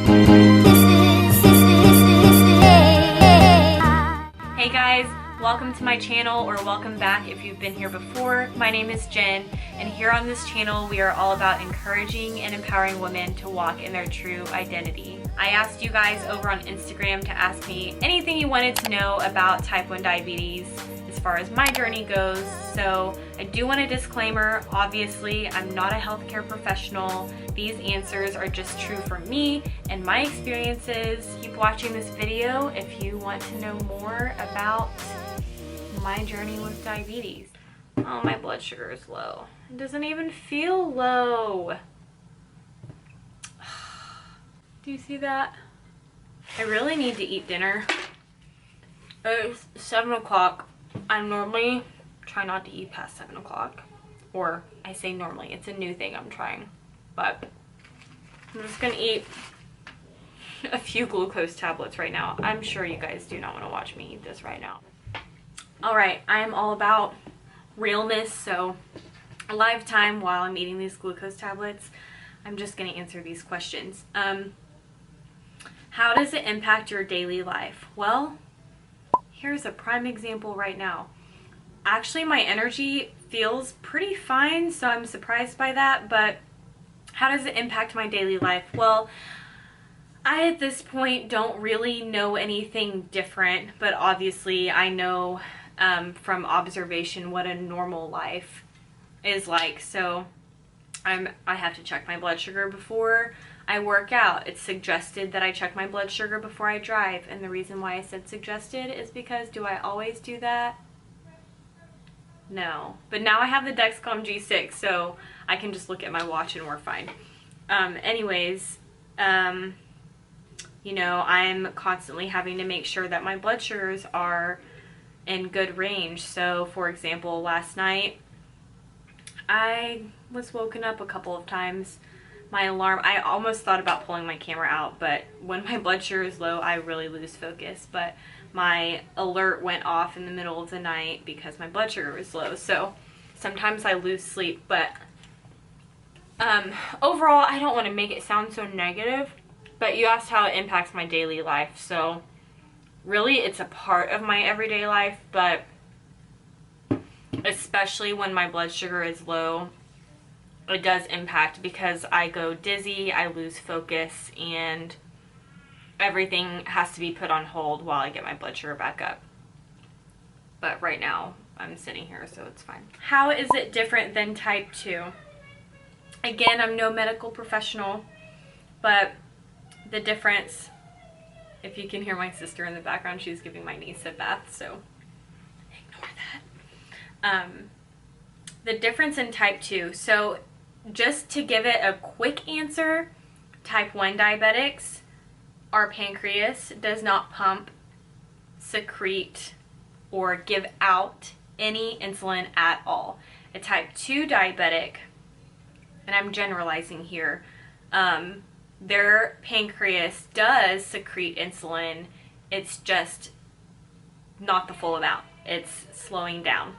Hey guys, welcome to my channel, or welcome back if you've been here before. My name is Jen, and here on this channel we are all about encouraging and empowering women to walk in their true identity. I asked you guys over on Instagram to ask me anything you wanted to know about type 1 diabetes as far as my journey goes. So I do want a disclaimer. Obviously, I'm not a healthcare professional. These answers are just true for me and my experiences. Keep watching this video if you want to know more about my journey with diabetes. Oh, my blood sugar is low. It doesn't even feel low. Do you see that? I really need to eat dinner. It's 7 o'clock. I normally try not to eat past 7 o'clock. Or I say normally, it's a new thing I'm trying. But I'm just gonna eat a few glucose tablets right now. I'm sure you guys do not want to watch me eat this right now. Alright, I'm all about realness, so a live time while I'm eating these glucose tablets, I'm just gonna answer these questions. How does it impact your daily life? Well, here's a prime example right now. Actually, my energy feels pretty fine, so I'm surprised by that, but how does it impact my daily life? Well, I at this point don't really know anything different, but obviously I know from observation what a normal life is like. So I have to check my blood sugar before I work out. It's suggested that I check my blood sugar before I drive, and the reason why I said suggested is because do I always do that? No. But now I have the Dexcom G6, so I can just look at my watch and we're fine. Anyways, you know, I'm constantly having to make sure that my blood sugars are in good range. So, for example, last night I was woken up a couple of times. My alarm, I almost thought about pulling my camera out, but when my blood sugar is low, I really lose focus. But my alert went off in the middle of the night because my blood sugar was low. So sometimes I lose sleep, but overall, I don't want to make it sound so negative, but you asked how it impacts my daily life. So really, it's a part of my everyday life, but especially when my blood sugar is low, it does impact because I go dizzy, I lose focus, and everything has to be put on hold while I get my blood sugar back up. But right now, I'm sitting here, so it's fine. How is it different than type 2? Again, I'm no medical professional, but the difference, if you can hear my sister in the background, she's giving my niece a bath, so ignore that. The difference in type 2, so just to give it a quick answer, type 1 diabetics, our pancreas does not pump, secrete, or give out any insulin at all. A type 2 diabetic, and I'm generalizing here, their pancreas does secrete insulin. It's just not the full amount. It's slowing down.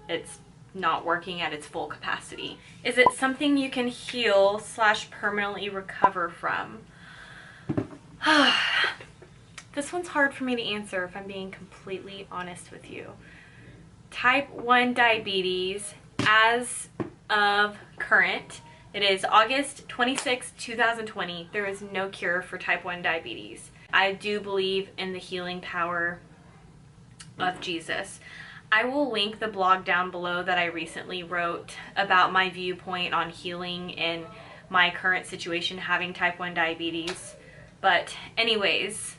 It's not working at its full capacity. Is it something you can heal / permanently recover from? This one's hard for me to answer if I'm being completely honest with you. Type 1 diabetes, as of current, it is August 26, 2020. There is no cure for type 1 diabetes. I do believe in the healing power of Jesus. I will link the blog down below that I recently wrote about my viewpoint on healing in my current situation having type 1 diabetes. But anyways,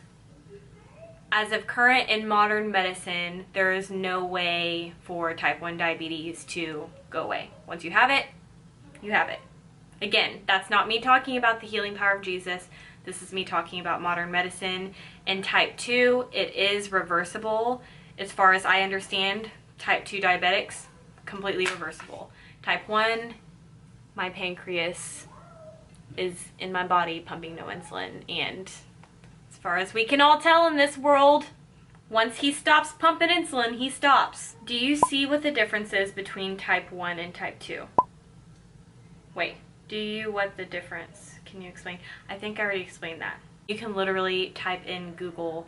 as of current in modern medicine, there is no way for type 1 diabetes to go away. Once you have it, you have it. Again, that's not me talking about the healing power of Jesus. This is me talking about modern medicine. In type 2, it is reversible. As far as I understand, type 2 diabetics, completely reversible. Type 1, my pancreas is in my body pumping no insulin, and as far as we can all tell in this world, once he stops pumping insulin, he stops. Do you see what the difference is between type 1 and type 2? Wait, what the difference? Can you explain? I think I already explained that. You can literally type in Google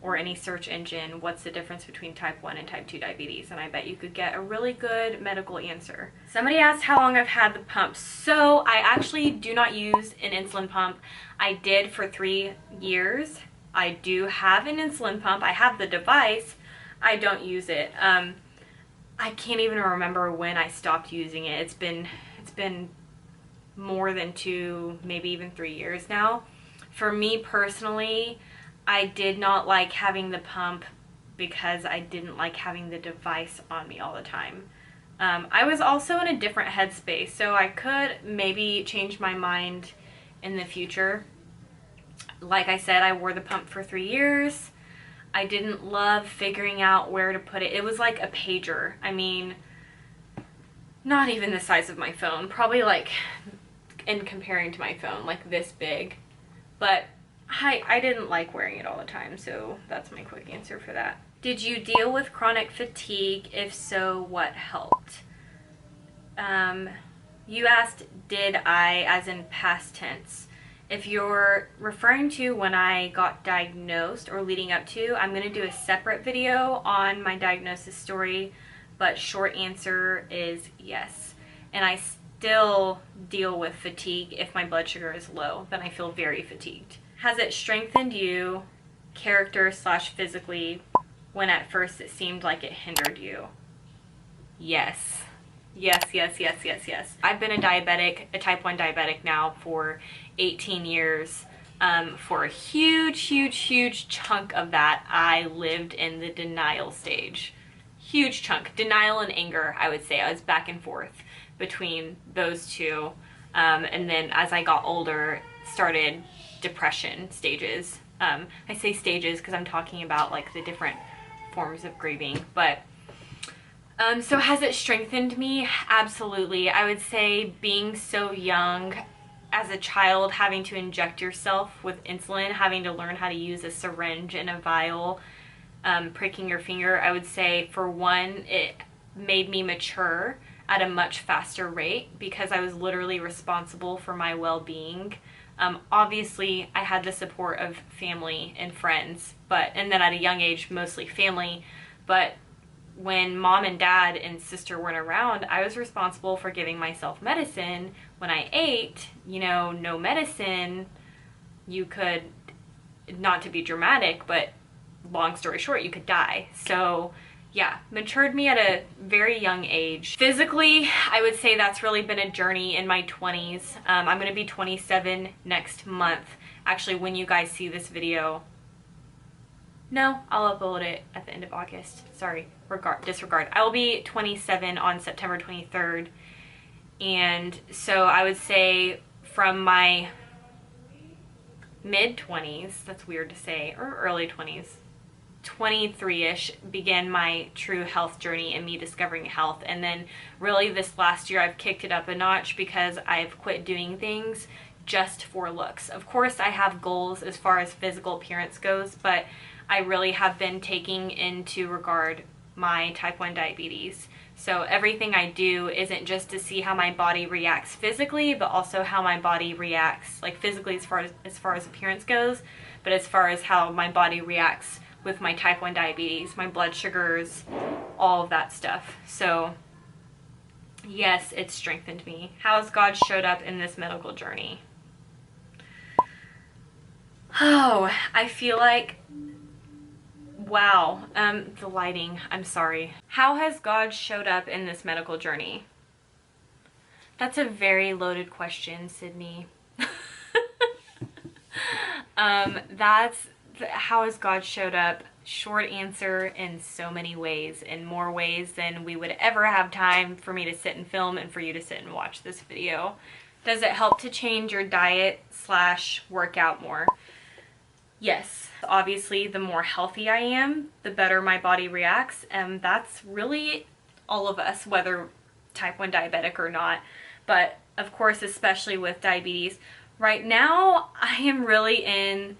or any search engine, what's the difference between type 1 and type 2 diabetes, and I bet you could get a really good medical answer. Somebody asked how long I've had the pump. So I actually do not use an insulin pump. I did for 3 years. I do have an insulin pump. I have the device. I don't use it. I can't even remember when I stopped using it. It's been more than 2, maybe even 3 years now. For me personally, I did not like having the pump because I didn't like having the device on me all the time. I was also in a different headspace, so I could maybe change my mind in the future. Like I said, I wore the pump for 3 years. I didn't love figuring out where to put it. It was like a pager. I mean, not even the size of my phone. Probably like, in comparing to my phone, like this big. But I didn't like wearing it all the time, so that's my quick answer for that. Did you deal with chronic fatigue? If so, what helped? You asked, did I, as in past tense. If you're referring to when I got diagnosed or leading up to, I'm going to do a separate video on my diagnosis story, but short answer is yes. And I still deal with fatigue if my blood sugar is low, then I feel very fatigued. Has it strengthened you, character/physically, when at first it seemed like it hindered you? Yes. Yes, yes, yes, yes, yes. I've been a diabetic, a type 1 diabetic now for 18 years. For a huge, huge, huge chunk of that, I lived in the denial stage. Huge chunk. Denial and anger, I would say. I was back and forth between those two. And then as I got older, started depression stages. I say stages because I'm talking about like the different forms of grieving. But so has it strengthened me? Absolutely. I would say being so young, as a child, having to inject yourself with insulin, having to learn how to use a syringe and a vial, pricking your finger, I would say for one, it made me mature at a much faster rate because I was literally responsible for my well-being. Obviously, I had the support of family and friends, and then at a young age, mostly family, but when mom and dad and sister weren't around, I was responsible for giving myself medicine. When I ate, you know, no medicine, you could, not to be dramatic, but long story short, you could die. So yeah, matured me at a very young age. Physically, I would say that's really been a journey in my 20s. I'm gonna be 27 next month. Actually, when you guys see this video, no, I'll upload it at the end of August. Sorry, disregard. I will be 27 on September 23rd. And so I would say from my mid-20s, that's weird to say, or early 20s, 23-ish began my true health journey and me discovering health. And then really this last year I've kicked it up a notch because I've quit doing things just for looks. Of course I have goals as far as physical appearance goes, but I really have been taking into regard my type 1 diabetes. So everything I do isn't just to see how my body reacts physically, but also how my body reacts, like physically as far as appearance goes, but as far as how my body reacts with my type 1 diabetes, my blood sugars, all of that stuff. So yes, it's strengthened me. How has God showed up in this medical journey? Oh, I feel like, wow, the lighting, I'm sorry. How has God showed up in this medical journey? That's a very loaded question, Sydney. How has God showed up? Short answer, in so many ways, in more ways than we would ever have time for me to sit and film and for you to sit and watch this video. Does it help to change your diet/workout more? Yes. Obviously, the more healthy I am, the better my body reacts, and that's really all of us, whether type 1 diabetic or not. But of course, especially with diabetes, right now I am really in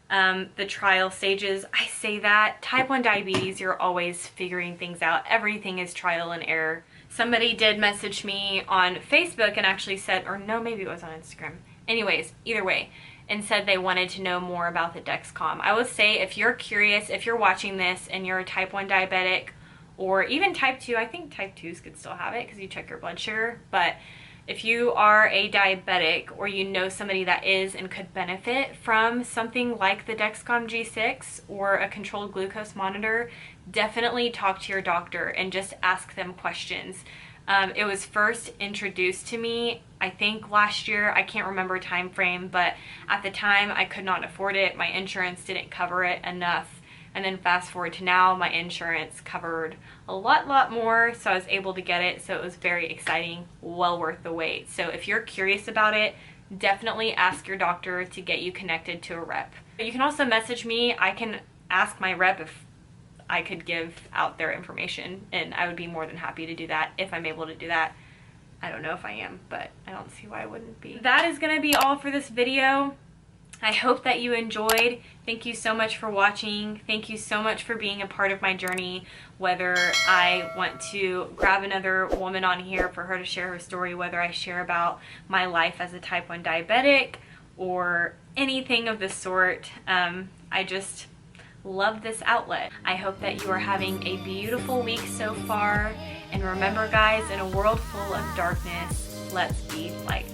the trial stages. I say that type 1 diabetes, you're always figuring things out. Everything is trial and error. Somebody did message me on Facebook and actually said, or no, maybe it was on Instagram. Anyways, either way, and said they wanted to know more about the Dexcom. I would say if you're curious, if you're watching this and you're a type 1 diabetic or even type 2, I think type 2s could still have it because you check your blood sugar, but if you are a diabetic or you know somebody that is and could benefit from something like the Dexcom G6 or a controlled glucose monitor, definitely talk to your doctor and just ask them questions. It was first introduced to me, I think last year. I can't remember a time frame, but at the time I could not afford it. My insurance didn't cover it enough. And then fast forward to now, my insurance covered a lot more, so I was able to get it. So it was very exciting, well worth the wait. So if you're curious about it, definitely ask your doctor to get you connected to a rep. You can also message me. I can ask my rep if I could give out their information, and I would be more than happy to do that if I'm able to do that. I don't know if I am, but I don't see why I wouldn't be. That is going to be all for this video. I hope that you enjoyed. Thank you so much for watching. Thank you so much for being a part of my journey, whether I want to grab another woman on here for her to share her story, whether I share about my life as a type 1 diabetic or anything of the sort. I just love this outlet. I hope that you are having a beautiful week so far. And remember, guys, in a world full of darkness, let's be light.